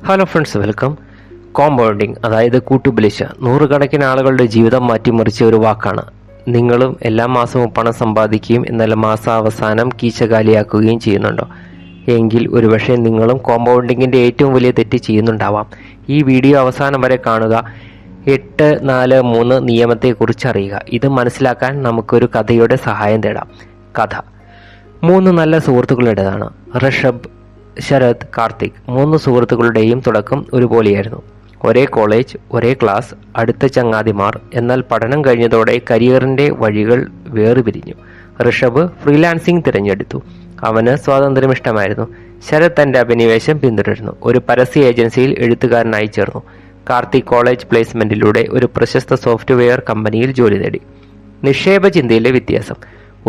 Hello friends, welcome. Compounding അതായത് കൂട്ടുപലിശ നൂറുകണക്കിന് ആളുകളുടെ ജീവിതം മാറ്റിമറിച്ച ഒരു വാക്കാണ്. നിങ്ങളും എല്ലാ മാസവും പണം സമ്പാദിക്കുകയും എന്നാൽ മാസാവസാനം കീശ കാലിയാക്കുകയും ചെയ്യുന്നുണ്ടോ? എങ്കിൽ ഒരുപക്ഷെ നിങ്ങളും കോമ്പൗണ്ടിങ്ങിൻ്റെ ഏറ്റവും വലിയ തെറ്റ് ചെയ്യുന്നുണ്ടാവാം. ഈ വീഡിയോ അവസാനം വരെ കാണുക. 843 നിയമത്തെക്കുറിച്ച് അറിയുക. ഇത് മനസ്സിലാക്കാൻ നമുക്കൊരു കഥയുടെ സഹായം തേടാം. കഥ 3 നല്ല സുഹൃത്തുക്കളുടേതാണ്. ഋഷഭ്, ശരത്, കാർത്തിക്. 3 സുഹൃത്തുക്കളുടെയും തുടക്കം ഒരുപോലെയായിരുന്നു. ഒരേ കോളേജ്, ഒരേ ക്ലാസ്, അടുത്ത ചങ്ങാതിമാർ. എന്നാൽ പഠനം കഴിഞ്ഞതോടെ കരിയറിൻ്റെ വഴികൾ വേർപിരിഞ്ഞു. ഋഷഭ് ഫ്രീലാൻസിംഗ് തിരഞ്ഞെടുത്തു. അവന് സ്വാതന്ത്ര്യം ഇഷ്ടമായിരുന്നു. ശരത് തൻ്റെ അഭിനിവേശം പിന്തുടർന്നു. ഒരു പരസ്യ ഏജൻസിയിൽ എഴുത്തുകാരനായി ചേർന്നു. കാർത്തിക് കോളേജ് പ്ലേസ്മെൻറ്റിലൂടെ ഒരു പ്രശസ്ത സോഫ്റ്റ്വെയർ കമ്പനിയിൽ ജോലി നേടി. നിക്ഷേപ ചിന്തയിലെ വ്യത്യാസം.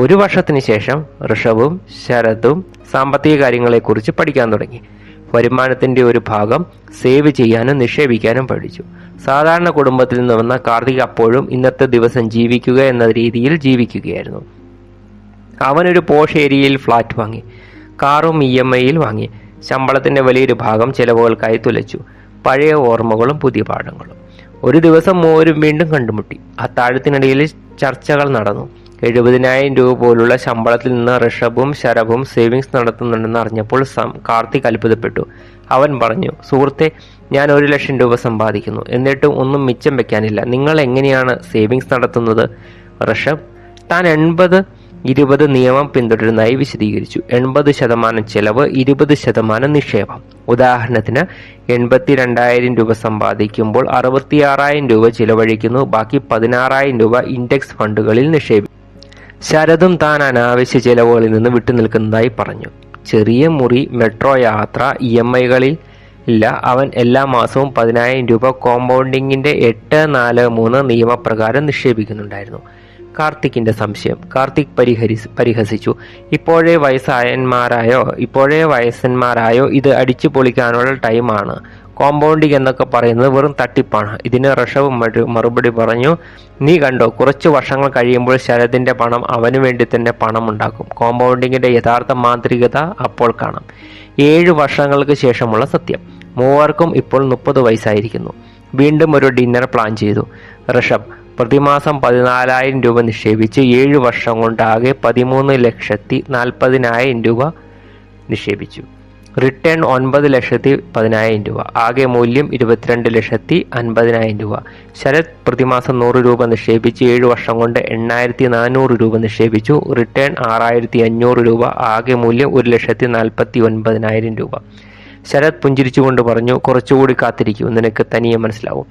1 വർഷത്തിന് ശേഷം ഋഷഭും ശരതും സാമ്പത്തിക കാര്യങ്ങളെക്കുറിച്ച് പഠിക്കാൻ തുടങ്ങി. വരുമാനത്തിൻ്റെ ഒരു ഭാഗം സേവ് ചെയ്യാനും നിക്ഷേപിക്കാനും പഠിച്ചു. സാധാരണ കുടുംബത്തിൽ നിന്ന് വന്ന കാർത്തിക് അപ്പോഴും ഇന്നത്തെ ദിവസം ജീവിക്കുക എന്ന രീതിയിൽ ജീവിക്കുകയായിരുന്നു. അവനൊരു പോഷ് ഏരിയയിൽ ഫ്ലാറ്റ് വാങ്ങി. കാറും EMIയിൽ വാങ്ങി. ശമ്പളത്തിൻ്റെ വലിയൊരു ഭാഗം ചെലവുകൾക്കായി തുലച്ചു. പഴയ ഓർമ്മകളും പുതിയ പാഠങ്ങളും. ഒരു ദിവസം മൂവരും വീണ്ടും കണ്ടുമുട്ടി. അത്താഴത്തിനിടയിൽ ചർച്ചകൾ നടന്നു. 70,000 രൂപ പോലുള്ള ശമ്പളത്തിൽ നിന്ന് ഋഷഭും ശരഭും സേവിങ്സ് നടത്തുന്നുണ്ടെന്ന് അറിഞ്ഞപ്പോൾ കാർത്തിക് അത്ഭുതപ്പെട്ടു. അവൻ പറഞ്ഞു, സുഹൃത്തെ, ഞാൻ 1 ലക്ഷം രൂപ സമ്പാദിക്കുന്നു, എന്നിട്ടും ഒന്നും മിച്ചം വെക്കാനില്ല. നിങ്ങൾ എങ്ങനെയാണ് സേവിങ്സ് നടത്തുന്നത്? ഋഷഭ് താൻ 80-20 നിയമം പിന്തുടരുന്നതായി വിശദീകരിച്ചു. 80% ചെലവ്, 20% നിക്ഷേപം. ഉദാഹരണത്തിന് 82,000 രൂപ സമ്പാദിക്കുമ്പോൾ 66,000 രൂപ ചിലവഴിക്കുന്നു. ബാക്കി 16,000 രൂപ ഇൻഡെക്സ് ഫണ്ടുകളിൽ നിക്ഷേപിക്കും. ശരതും താൻ അനാവശ്യ ചെലവുകളിൽ നിന്ന് വിട്ടുനിൽക്കുന്നതായി പറഞ്ഞു. ചെറിയ മുറി, മെട്രോ യാത്ര, EMIകളിൽ ഇല്ല. അവൻ എല്ലാ മാസവും 10,000 രൂപ കോമ്പൗണ്ടിങ്ങിൻ്റെ 843 നിയമപ്രകാരം നിക്ഷേപിക്കുന്നുണ്ടായിരുന്നു. കാർത്തിക്കിൻ്റെ സംശയം. കാർത്തിക് പരിഹസിച്ചു. ഇപ്പോഴേ വയസ്സന്മാരായോ ഇത് അടിച്ചു പൊളിക്കാനുള്ള ടൈമാണ്. കോമ്പൗണ്ടിങ് എന്നൊക്കെ പറയുന്നത് വെറും തട്ടിപ്പാണ്. ഇതിന് ഋഷഭ് മറുപടി പറഞ്ഞു, നീ കണ്ടോ, കുറച്ച് വർഷങ്ങൾ കഴിയുമ്പോൾ ശരതിൻ്റെ പണം അവന് വേണ്ടി തന്നെ പണം ഉണ്ടാക്കും. കോമ്പൗണ്ടിങ്ങിൻ്റെ യഥാർത്ഥ മാന്ത്രികത അപ്പോൾ കാണാം. 7 വർഷങ്ങൾക്ക് ശേഷമുള്ള സത്യം. മൂവർക്കും ഇപ്പോൾ 30 വയസ്സായിരിക്കുന്നു. വീണ്ടും ഒരു ഡിന്നർ പ്ലാൻ ചെയ്തു. ഋഷഭ് പ്രതിമാസം 14,000 രൂപ നിക്ഷേപിച്ച് 7 വർഷം കൊണ്ട് ആകെ 13,40,000 രൂപ നിക്ഷേപിച്ചു. റിട്ടേൺ 9,10,000 രൂപ. ആകെ മൂല്യം 22,50,000 രൂപ. ശരത് പ്രതിമാസം 100 രൂപ നിക്ഷേപിച്ച് 7 വർഷം കൊണ്ട് 8,400 രൂപ നിക്ഷേപിച്ചു. റിട്ടേൺ 6,500 രൂപ. ആകെ മൂല്യം 1,49,000 രൂപ. ശരത് പുഞ്ചിരിച്ചുകൊണ്ട് പറഞ്ഞു, കുറച്ചുകൂടി കാത്തിരിക്കൂ, നിനക്ക് തനിയെ മനസ്സിലാവും.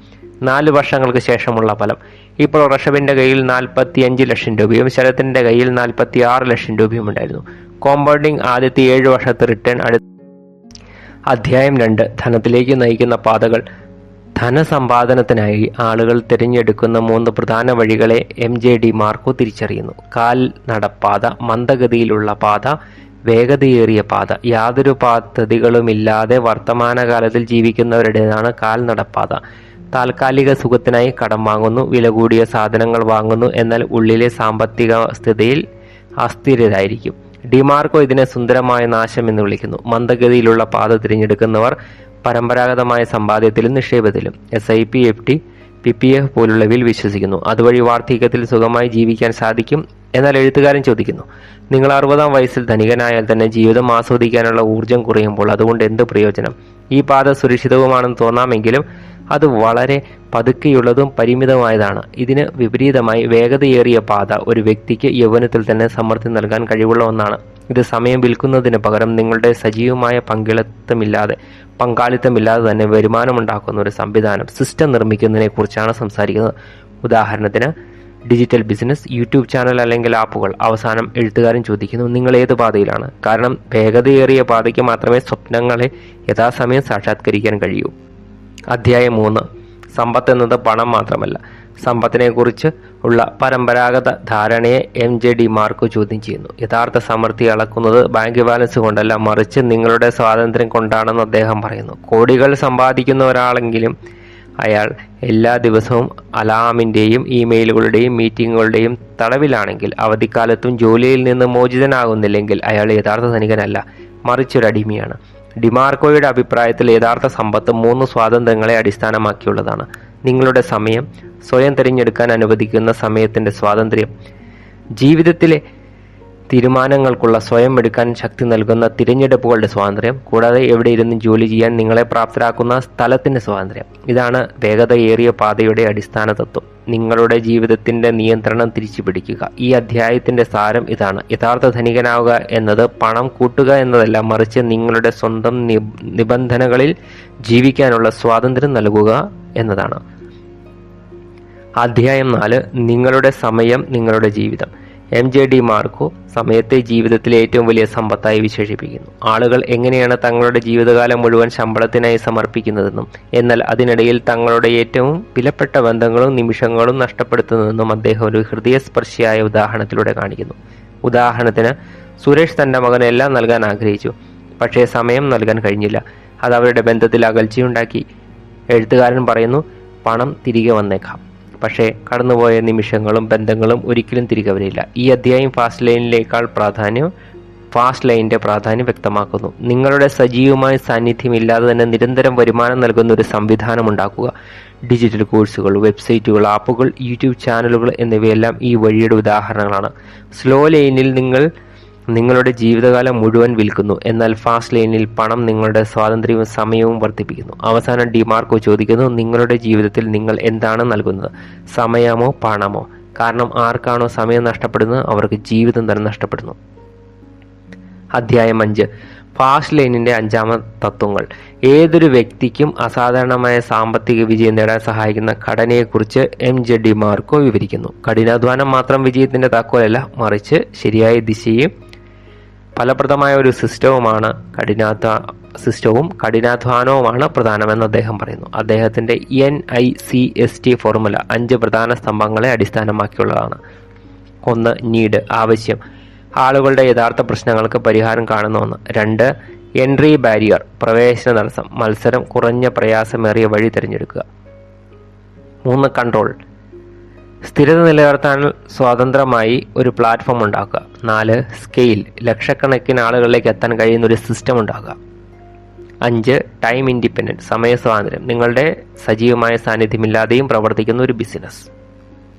4 വർഷങ്ങൾക്ക് ശേഷമുള്ള ഫലം. ഇപ്പോൾ ഋഷഭിൻ്റെ കയ്യിൽ 45 ലക്ഷം രൂപയും ശരത്തിൻ്റെ കയ്യിൽ 46 ലക്ഷം രൂപയും ഉണ്ടായിരുന്നു. കോമ്പൗണ്ടിങ് ആദ്യത്തെ 7 വർഷത്തെ റിട്ടേൺ. അധ്യായം 2. ധനത്തിലേക്ക് നയിക്കുന്ന പാതകൾ. ധനസമ്പാദനത്തിനായി ആളുകൾ തിരഞ്ഞെടുക്കുന്ന 3 പ്രധാന വഴികളെ MJ മാർക്കോ തിരിച്ചറിയുന്നു. കാൽ നടപ്പാത, മന്ദഗതിയിലുള്ള പാത, വേഗതയേറിയ പാത. യാതൊരു പദ്ധതികളുമില്ലാതെ വർത്തമാനകാലത്തിൽ ജീവിക്കുന്നവരുടേതാണ് കാൽ നടപ്പാത. താൽക്കാലിക സുഖത്തിനായി കടം വാങ്ങുന്നു, വില കൂടിയ സാധനങ്ങൾ വാങ്ങുന്നു, എന്നാൽ ഉള്ളിലെ സാമ്പത്തിക സ്ഥിതിയിൽ അസ്ഥിരരായിരിക്കും. ഡിമാർക്കോ ഇതിനെ സുന്ദരമായ നാശം എന്ന് വിളിക്കുന്നു. മന്ദഗതിയിലുള്ള പാത തിരഞ്ഞെടുക്കുന്നവർ പരമ്പരാഗതമായ സമ്പാദ്യത്തിലും നിക്ഷേപത്തിലും SIP, FD, PPF പോലുള്ളവയിൽ വിശ്വസിക്കുന്നു. അതുവഴി വാർദ്ധക്യത്തിൽ സുഖമായി ജീവിക്കാൻ സാധിക്കും. എന്നാൽ എഴുത്തുകാരൻ ചോദിക്കുന്നു, നിങ്ങൾ 60-ാം വയസ്സിൽ ധനികനായാൽ തന്നെ ജീവിതം ആസ്വദിക്കാനുള്ള ഊർജം കുറയുമ്പോൾ അതുകൊണ്ട് എന്ത് പ്രയോജനം? ഈ പാത സുരക്ഷിതവുമാണെന്ന് തോന്നാമെങ്കിലും അത് വളരെ പതുക്കെയുള്ളതും പരിമിതമായതാണ്. ഇതിന് വിപരീതമായി വേഗതയേറിയ പാത ഒരു വ്യക്തിക്ക് യൗവനത്തിൽ തന്നെ സമൃദ്ധി നൽകാൻ കഴിവുള്ള ഒന്നാണ്. ഇത് സമയം വിൽക്കുന്നതിന് പകരം നിങ്ങളുടെ സജീവമായ പങ്കാളിത്തമില്ലാതെ തന്നെ വരുമാനമുണ്ടാക്കുന്ന ഒരു സിസ്റ്റം നിർമ്മിക്കുന്നതിനെ കുറിച്ചാണ് സംസാരിക്കുന്നത്. ഉദാഹരണത്തിന് ഡിജിറ്റൽ ബിസിനസ്, യൂട്യൂബ് ചാനൽ അല്ലെങ്കിൽ ആപ്പുകൾ. അവസാനം എഴുത്തുകാരൻ ചോദിക്കുന്നു, നിങ്ങൾ ഏത് പാതയിലാണ്? കാരണം വേഗതയേറിയ പാതയ്ക്ക് മാത്രമേ സ്വപ്നങ്ങളെ യഥാസമയം സാക്ഷാത്കരിക്കാൻ കഴിയൂ. അധ്യായം 3. സമ്പത്ത് എന്നത് പണം മാത്രമല്ല. സമ്പത്തിനെക്കുറിച്ച് ഉള്ള പരമ്പരാഗത ധാരണയെ MJ മാർക്കോ ചോദ്യം ചെയ്യുന്നു. യഥാർത്ഥ സമൃദ്ധി അളക്കുന്നത് ബാങ്ക് ബാലൻസ് കൊണ്ടല്ല, മറിച്ച് നിങ്ങളുടെ സ്വാതന്ത്ര്യം കൊണ്ടാണെന്ന് അദ്ദേഹം പറയുന്നു. കോടികൾ സമ്പാദിക്കുന്ന ഒരാളെങ്കിലും അയാൾ എല്ലാ ദിവസവും അലാമിൻ്റെയും ഇമെയിലുകളുടെയും മീറ്റിങ്ങുകളുടെയും തടവിലാണെങ്കിൽ, അവധിക്കാലത്തും ജോലിയിൽ നിന്ന് മോചിതനാകുന്നില്ലെങ്കിൽ അയാൾ യഥാർത്ഥ ധനികനല്ല, മറിച്ചൊരടിമയാണ്. ഡിമാർക്കോയുടെ അഭിപ്രായത്തിൽ യഥാർത്ഥ സമ്പത്ത് 3 സ്വാതന്ത്ര്യങ്ങളെ അടിസ്ഥാനമാക്കിയുള്ളതാണ്. നിങ്ങളുടെ സമയം, സ്വയം തിരഞ്ഞെടുക്കാൻ അനുവദിക്കുന്ന സമയത്തിൻ്റെ സ്വാതന്ത്ര്യം, ജീവിതത്തിലെ തീരുമാനങ്ങൾക്കുള്ള സ്വയം എടുക്കാൻ ശക്തി നൽകുന്ന തിരഞ്ഞെടുപ്പുകളുടെ സ്വാതന്ത്ര്യം, കൂടാതെ എവിടെ ഇരുന്ന് ജോലി ചെയ്യാൻ നിങ്ങളെ പ്രാപ്തരാക്കുന്ന സ്ഥലത്തിൻ്റെ സ്വാതന്ത്ര്യം. ഇതാണ് വേഗതയേറിയ പാതയുടെ അടിസ്ഥാന തത്വം. നിങ്ങളുടെ ജീവിതത്തിൻ്റെ നിയന്ത്രണം തിരിച്ചു പിടിക്കുക. ഈ അധ്യായത്തിൻ്റെ സാരം ഇതാണ്. യഥാർത്ഥ ധനികനാവുക എന്നത് പണം കൂട്ടുക എന്നതല്ല, മറിച്ച് നിങ്ങളുടെ സ്വന്തം നിബന്ധനകളിൽ ജീവിക്കാനുള്ള സ്വാതന്ത്ര്യം നൽകുക എന്നതാണ്. അധ്യായം 4. നിങ്ങളുടെ സമയം, നിങ്ങളുടെ ജീവിതം. MJ ഡിമാർക്കോ സമയത്തെ ജീവിതത്തിലെ ഏറ്റവും വലിയ സമ്പത്തായി വിശേഷിപ്പിക്കുന്നു. ആളുകൾ എങ്ങനെയാണ് തങ്ങളുടെ ജീവിതകാലം മുഴുവൻ ശമ്പളത്തിനായി സമർപ്പിക്കുന്നതെന്നും എന്നാൽ അതിനിടയിൽ തങ്ങളുടെ ഏറ്റവും വിലപ്പെട്ട ബന്ധങ്ങളും നിമിഷങ്ങളും നഷ്ടപ്പെടുത്തുന്നതെന്നും അദ്ദേഹം ഒരു ഹൃദയസ്പർശിയായ ഉദാഹരണത്തിലൂടെ കാണിക്കുന്നു. ഉദാഹരണത്തിന്, സുരേഷ് തൻ്റെ മകന് എല്ലാം നൽകാൻ ആഗ്രഹിച്ചു, പക്ഷേ സമയം നൽകാൻ കഴിഞ്ഞില്ല. അത് അവരുടെ ബന്ധത്തിൽ അകൽച്ചയുണ്ടാക്കി. എഴുത്തുകാരൻ പറയുന്നു, പണം തിരികെ വന്നേക്കാം, പക്ഷേ കടന്നുപോയ നിമിഷങ്ങളും ബന്ധങ്ങളും ഒരിക്കലും തിരികെ വരില്ല. ഈ അധ്യായം ഫാസ്റ്റ് ലൈനിൻ്റെ പ്രാധാന്യം വ്യക്തമാക്കുന്നു. നിങ്ങളുടെ സജീവമായ സാന്നിധ്യം ഇല്ലാതെ തന്നെ നിരന്തരം വരുമാനം നൽകുന്ന ഒരു സംവിധാനം ഉണ്ടാക്കുക. ഡിജിറ്റൽ കോഴ്സുകൾ, വെബ്സൈറ്റുകൾ, ആപ്പുകൾ, യൂട്യൂബ് ചാനലുകൾ എന്നിവയെല്ലാം ഈ വഴിയുടെ ഉദാഹരണങ്ങളാണ്. സ്ലോ ലൈനിൽ നിങ്ങൾ നിങ്ങളുടെ ജീവിതകാലം മുഴുവൻ വിൽക്കുന്നു, എന്നാൽ ഫാസ്റ്റ് ലൈനിൽ പണം നിങ്ങളുടെ സ്വാതന്ത്ര്യവും സമയവും വർദ്ധിപ്പിക്കുന്നു. അവസാനം ഡിമാർക്കോ ചോദിക്കുന്നു, നിങ്ങളുടെ ജീവിതത്തിൽ നിങ്ങൾ എന്താണ് നൽകുന്നത്, സമയമോ പണമോ? കാരണം ആർക്കാണോ സമയം നഷ്ടപ്പെടുന്നത് അവർക്ക് ജീവിതം തന്നെ നഷ്ടപ്പെടുന്നു. അധ്യായം 5. ഫാസ്റ്റ് ലൈനിൻ്റെ 5ാമത്തെ തത്വങ്ങൾ. ഏതൊരു വ്യക്തിക്കും അസാധാരണമായ സാമ്പത്തിക വിജയം നേടാൻ സഹായിക്കുന്ന ഘടനയെക്കുറിച്ച് MJ ഡിമാർക്കോ വിവരിക്കുന്നു. കഠിനാധ്വാനം മാത്രം വിജയത്തിൻ്റെ താക്കോലല്ല, മറിച്ച് ശരിയായ ദിശയും ഫലപ്രദമായ ഒരു സിസ്റ്റവും കഠിനാധ്വാനവുമാണ് പ്രധാനമെന്ന് അദ്ദേഹം പറയുന്നു. അദ്ദേഹത്തിൻ്റെ NICST ഫോർമുല 5 പ്രധാന സ്തംഭങ്ങളെ അടിസ്ഥാനമാക്കിയുള്ളതാണ്. 1. നീഡ്, ആവശ്യം, ആളുകളുടെ യഥാർത്ഥ പ്രശ്നങ്ങൾക്ക് പരിഹാരം കാണുന്ന ഒന്ന്. 2. എൻട്രി ബാരിയർ, പ്രവേശന തടസ്സം, മത്സരം, കുറഞ്ഞ പ്രയാസമേറിയ വഴി തിരഞ്ഞെടുക്കുക. 3. കൺട്രോൾ, സ്ഥിരത നിലനിർത്താൻ സ്വതന്ത്രമായി ഒരു പ്ലാറ്റ്ഫോം ഉണ്ടാക്കുക. 4. സ്കെയിൽ, ലക്ഷക്കണക്കിന് ആളുകളിലേക്ക് എത്താൻ കഴിയുന്ന ഒരു സിസ്റ്റം ഉണ്ടാക്കുക. 5. ടൈം ഇൻഡിപെൻഡൻറ്റ്, സമയ സ്വാതന്ത്ര്യം, നിങ്ങളുടെ സജീവമായ സാന്നിധ്യമില്ലാതെയും പ്രവർത്തിക്കുന്ന ഒരു ബിസിനസ്.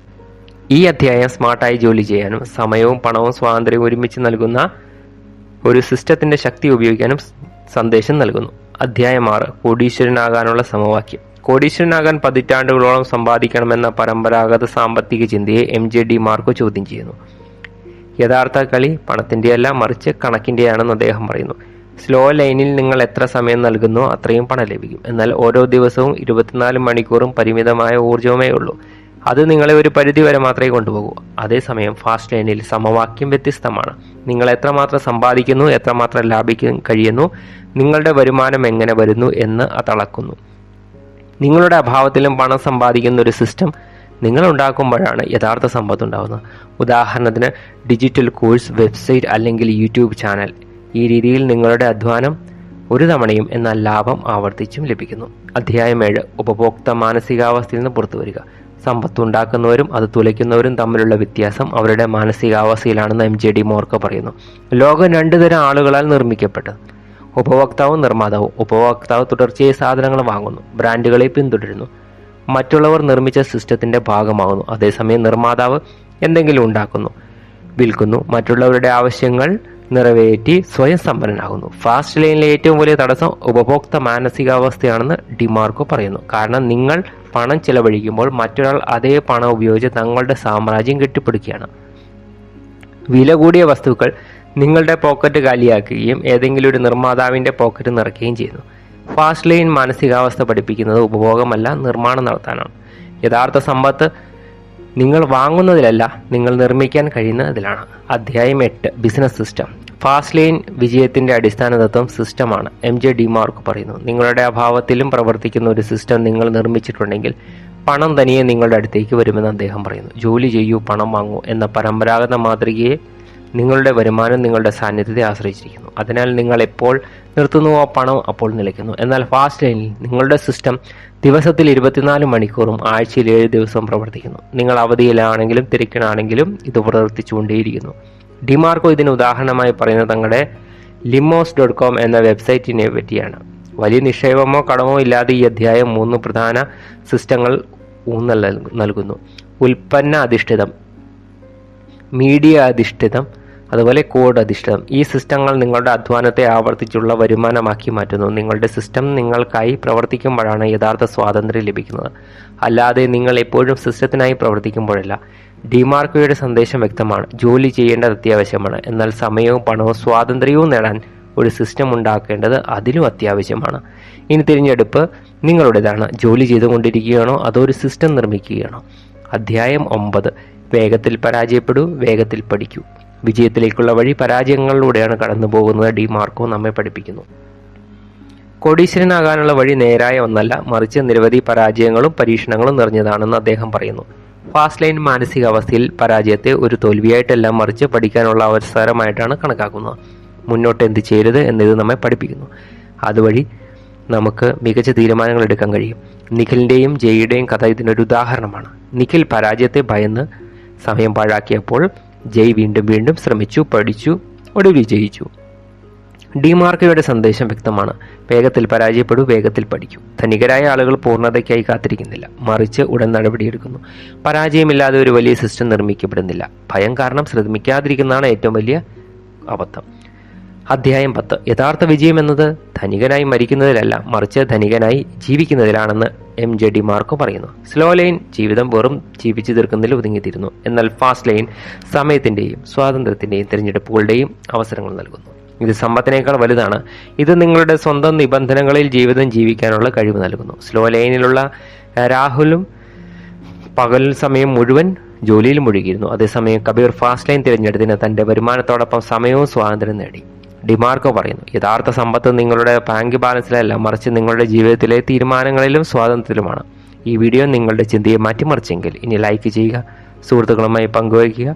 ഈ അധ്യായം സ്മാർട്ടായി ജോലി ചെയ്യാനും സമയവും പണവും സ്വാതന്ത്ര്യവും ഒരുമിച്ച് നൽകുന്ന ഒരു സിസ്റ്റത്തിൻ്റെ ശക്തി ഉപയോഗിക്കാനും സന്ദേശം നൽകുന്നു. അധ്യായം 6. കോടീശ്വരനാകാനുള്ള സമവാക്യം. കോടീശ്വരനാകാൻ പതിറ്റാണ്ടുകളോളം സമ്പാദിക്കണമെന്ന പരമ്പരാഗത സാമ്പത്തിക ചിന്തയെ MJ ഡിമാർക്കോ ചോദ്യം ചെയ്യുന്നു. യഥാർത്ഥ കളി പണത്തിൻ്റെയല്ല, മറിച്ച് കണക്കിൻ്റെയാണെന്ന് അദ്ദേഹം പറയുന്നു. സ്ലോ ലൈനിൽ നിങ്ങൾ എത്ര സമയം നൽകുന്നോ അത്രയും പണം ലഭിക്കും. എന്നാൽ ഓരോ ദിവസവും 24 മണിക്കൂറും പരിമിതമായ ഊർജ്ജവുമേ ഉള്ളൂ. അത് നിങ്ങളെ ഒരു പരിധി വരെ മാത്രമേ കൊണ്ടുപോകൂ. അതേസമയം ഫാസ്റ്റ് ലൈനിൽ സമവാക്യം വ്യത്യസ്തമാണ്. നിങ്ങൾ എത്രമാത്രം സമ്പാദിക്കുന്നു, എത്രമാത്രം ലാഭിക്കാൻ കഴിയുന്നു, നിങ്ങളുടെ വരുമാനം എങ്ങനെ വരുന്നു എന്ന് അത് അളക്കുന്നു. നിങ്ങളുടെ അഭാവത്തിലും പണം സമ്പാദിക്കുന്ന ഒരു സിസ്റ്റം നിങ്ങൾ ഉണ്ടാക്കുമ്പോഴാണ് യഥാർത്ഥ സമ്പത്ത് ഉണ്ടാകുന്നത്. ഉദാഹരണത്തിന്, ഡിജിറ്റൽ കോഴ്സ്, വെബ്സൈറ്റ് അല്ലെങ്കിൽ യൂട്യൂബ് ചാനൽ. ഈ രീതിയിൽ നിങ്ങളുടെ അധ്വാനം ഒരു തവണയും എന്നാൽ ലാഭം ആവർത്തിച്ചും ലഭിക്കുന്നു. അധ്യായം 7. ഉപഭോക്തൃ മാനസികാവസ്ഥയിൽ നിന്ന് പുറത്തു വരിക. സമ്പത്ത് ഉണ്ടാക്കുന്നവരും അത് തുലയ്ക്കുന്നവരും തമ്മിലുള്ള വ്യത്യാസം അവരുടെ മാനസികാവസ്ഥയിലാണെന്ന് MJ ഡിമാർക്കോ പറയുന്നു. ലോകം 2 തരം ആളുകളാൽ നിർമ്മിക്കപ്പെട്ടത്: ഉപഭോക്താവും നിർമ്മാതാവും. ഉപഭോക്താവ് തുടർച്ചയായി സാധനങ്ങൾ വാങ്ങുന്നു, ബ്രാൻഡുകളെ പിന്തുടരുന്നു, മറ്റുള്ളവർ നിർമ്മിച്ച സിസ്റ്റത്തിൻ്റെ ഭാഗമാകുന്നു. അതേസമയം നിർമ്മാതാവ് എന്തെങ്കിലും ഉണ്ടാക്കുന്നു, വിൽക്കുന്നു, മറ്റുള്ളവരുടെ ആവശ്യങ്ങൾ നിറവേറ്റി സ്വയം സമ്പന്നനാകുന്നു. ഫാസ്റ്റ് ലൈനിലെ ഏറ്റവും വലിയ തടസ്സം ഉപഭോക്തൃ മാനസികാവസ്ഥയാണെന്ന് ഡിമാർക്കോ പറയുന്നു. കാരണം നിങ്ങൾ പണം ചെലവഴിക്കുമ്പോൾ മറ്റൊരാൾ അതേ പണം ഉപയോഗിച്ച് തങ്ങളുടെ സാമ്രാജ്യം കെട്ടിപ്പടുക്കുകയാണ്. വില കൂടിയ വസ്തുക്കൾ നിങ്ങളുടെ പോക്കറ്റ് കാലിയാക്കുകയും ഏതെങ്കിലും ഒരു നിർമ്മാതാവിൻ്റെ പോക്കറ്റ് നിറയ്ക്കുകയും ചെയ്യുന്നു. ഫാസ്റ്റ് ലൈൻ മാനസികാവസ്ഥ പഠിപ്പിക്കുന്നത് ഉപഭോഗമല്ല, നിർമ്മാണം നടത്താനാണ്. യഥാർത്ഥ സമ്പത്ത് നിങ്ങൾ വാങ്ങുന്നതിലല്ല, നിങ്ങൾ നിർമ്മിക്കാൻ കഴിയുന്നതിലാണ്. അധ്യായം 8. Business system. ഫാസ്റ്റ് ലൈൻ വിജയത്തിൻ്റെ അടിസ്ഥാന തത്വം സിസ്റ്റമാണ്. MJ ഡിമാർക്കോ പറയുന്നു. നിങ്ങളുടെ അഭാവത്തിലും പ്രവർത്തിക്കുന്ന ഒരു സിസ്റ്റം നിങ്ങൾ നിർമ്മിച്ചിട്ടുണ്ടെങ്കിൽ പണം തനിയെ നിങ്ങളുടെ അടുത്തേക്ക് വരുമെന്ന് അദ്ദേഹം പറയുന്നു. ജോലി ചെയ്യൂ, പണം വാങ്ങൂ എന്ന പരമ്പരാഗത മാതൃകയെ നിങ്ങളുടെ വരുമാനം നിങ്ങളുടെ സാന്നിധ്യത്തെ ആശ്രയിച്ചിരിക്കുന്നു. അതിനാൽ നിങ്ങൾ എപ്പോൾ നിർത്തുന്നുവോ പണം അപ്പോൾ നിലയ്ക്കുന്നു. എന്നാൽ ഫാസ്റ്റ് ലൈനിൽ നിങ്ങളുടെ സിസ്റ്റം ദിവസത്തിൽ 24 മണിക്കൂറും ആഴ്ചയിൽ 7 ദിവസവും പ്രവർത്തിക്കുന്നു. നിങ്ങൾ അവധിയിലാണെങ്കിലും തിരക്കിലാണെങ്കിലും ഇത് പ്രവർത്തിച്ചുകൊണ്ടേയിരിക്കുന്നു. ഡിമാർക്കോ ഇതിന് ഉദാഹരണമായി പറയുന്നത് തങ്ങളുടെ limos.com എന്ന വെബ്സൈറ്റിനെ പറ്റിയാണ്. വലിയ നിക്ഷേപമോ കടമോ ഇല്ലാതെ ഈ അധ്യായം 3 പ്രധാന സിസ്റ്റങ്ങൾ ഊന്നൽ നൽകുന്നു. ഉൽപ്പന്ന അധിഷ്ഠിതം, മീഡിയ അധിഷ്ഠിതം, അതുപോലെ കോഡ് അധിഷ്ഠിതം. ഈ സിസ്റ്റങ്ങൾ നിങ്ങളുടെ അധ്വാനത്തെ ആവർത്തിച്ചുള്ള വരുമാനമാക്കി മാറ്റുന്നു. നിങ്ങളുടെ സിസ്റ്റം നിങ്ങൾക്കായി പ്രവർത്തിക്കുമ്പോഴാണ് യഥാർത്ഥ സ്വാതന്ത്ര്യം ലഭിക്കുന്നത്, അല്ലാതെ നിങ്ങൾ എപ്പോഴും സിസ്റ്റത്തിനായി പ്രവർത്തിക്കുമ്പോഴല്ല. ഡിമാർക്കോയുടെ സന്ദേശം വ്യക്തമാണ്. ജോലി ചെയ്യേണ്ടത് അത്യാവശ്യമാണ്, എന്നാൽ സമയവും പണവും സ്വാതന്ത്ര്യവും നേടാൻ ഒരു സിസ്റ്റം ഉണ്ടാക്കേണ്ടത് അതിലും അത്യാവശ്യമാണ്. ഇനി തിരഞ്ഞെടുപ്പ് നിങ്ങളുടേതാണ്. ജോലി ചെയ്തുകൊണ്ടിരിക്കുകയാണോ അതോ ഒരു സിസ്റ്റം നിർമ്മിക്കുകയാണോ? അധ്യായം 9. വേഗത്തിൽ പരാജയപ്പെടൂ, വേഗത്തിൽ പഠിക്കൂ. വിജയത്തിലേക്കുള്ള വഴി പരാജയങ്ങളിലൂടെയാണ് കടന്നു പോകുന്നത്. ഡിമാർക്കോ നമ്മെ പഠിപ്പിക്കുന്നു. കോടീശ്വരനാകാനുള്ള വഴി നേരായ ഒന്നല്ല, മറിച്ച് നിരവധി പരാജയങ്ങളും പരീക്ഷണങ്ങളും നിറഞ്ഞതാണെന്ന് അദ്ദേഹം പറയുന്നു. ഫാസ്റ്റ് ലൈൻ മാനസികാവസ്ഥയിൽ പരാജയത്തെ ഒരു തോൽവിയായിട്ടല്ല, മറിച്ച് പഠിക്കാനുള്ള അവസരമായിട്ടാണ് കണക്കാക്കുന്നത്. മുന്നോട്ട് എന്ത് ചെയ്യരുത് എന്നിത് നമ്മെ പഠിപ്പിക്കുന്നു. അതുവഴി നമുക്ക് മികച്ച തീരുമാനങ്ങൾ എടുക്കാൻ കഴിയും. നിഖിലിൻ്റെയും ജയിയുടെയും കഥ ഇതിനൊരു ഉദാഹരണമാണ്. നിഖിൽ പരാജയത്തെ ഭയന്ന് സമയം പാഴാക്കിയപ്പോൾ ജയ് വീണ്ടും വീണ്ടും ശ്രമിച്ചു, പഠിച്ചു, ഒടുവിൽ വിജയിച്ചു. ഡിമാർക്കോയുടെ സന്ദേശം വ്യക്തമാണ്. വേഗത്തിൽ പരാജയപ്പെടൂ, വേഗത്തിൽ പഠിക്കൂ. ധനികരായ ആളുകൾ പൂർണ്ണതയ്ക്കായി കാത്തിരിക്കുന്നില്ല, മറിച്ച് ഉടൻ നടപടിയെടുക്കുന്നു. പരാജയമില്ലാതെ ഒരു വലിയ സിസ്റ്റം നിർമ്മിക്കപ്പെടുന്നില്ല. ഭയം കാരണം ശ്രമിക്കാതിരിക്കുന്നതാണ് ഏറ്റവും വലിയ അബദ്ധം. അധ്യായം 10. യഥാർത്ഥ വിജയം എന്നത് ധനികനായി മരിക്കുന്നതിലല്ല, മറിച്ച് ധനികനായി ജീവിക്കുന്നതിലാണെന്ന് MJ ഡിമാർക്കോ പറയുന്നു. സ്ലോ ലൈൻ ജീവിതം വെറും ജീവിച്ചു തീർക്കുന്നതിൽ ഒതുങ്ങിത്തീരുന്നു, എന്നാൽ ഫാസ്റ്റ് ലൈൻ സമയത്തിൻ്റെയും സ്വാതന്ത്ര്യത്തിൻ്റെയും തിരഞ്ഞെടുപ്പുകളുടെയും അവസരങ്ങൾ നൽകുന്നു. ഇത് സമ്പത്തിനേക്കാൾ വലുതാണ്. ഇത് നിങ്ങളുടെ സ്വന്തം നിബന്ധനകളിൽ ജീവിതം ജീവിക്കാനുള്ള കഴിവ് നൽകുന്നു. സ്ലോ ലൈനിലുള്ള രാഹുലും പകൽ സമയം മുഴുവൻ ജോലിയിൽ മുഴുകിയിരുന്നു. അതേസമയം കബീർ ഫാസ്റ്റ് ലൈൻ തിരഞ്ഞെടുത്തിന് തൻ്റെ വരുമാനത്തോടൊപ്പം സമയവും സ്വാതന്ത്ര്യം നേടി. ഡിമാർക്കോ പറയുന്നു, യഥാർത്ഥ സമ്പത്ത് നിങ്ങളുടെ ബാങ്ക് ബാലൻസിലല്ല, മറിച്ച് നിങ്ങളുടെ ജീവിതത്തിലെ തീരുമാനങ്ങളിലും സ്വാതന്ത്ര്യത്തിലുമാണ്. ഈ വീഡിയോ നിങ്ങളുടെ ചിന്തയെ മാറ്റിമറിച്ചെങ്കിൽ ഇനി ലൈക്ക് ചെയ്യുക, സുഹൃത്തുക്കളുമായി പങ്കുവയ്ക്കുക.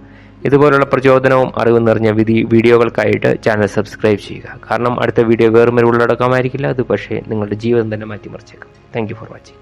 ഇതുപോലുള്ള പ്രചോദനവും അറിവും നിറഞ്ഞ വീഡിയോകൾക്കായിട്ട് ചാനൽ സബ്സ്ക്രൈബ് ചെയ്യുക. കാരണം അടുത്ത വീഡിയോ വേറൊരു ഉള്ളടക്കമായിരിക്കില്ല, അത് പക്ഷേ നിങ്ങളുടെ ജീവിതം തന്നെ മാറ്റിമറിച്ചേക്കാം. Thank you for watching.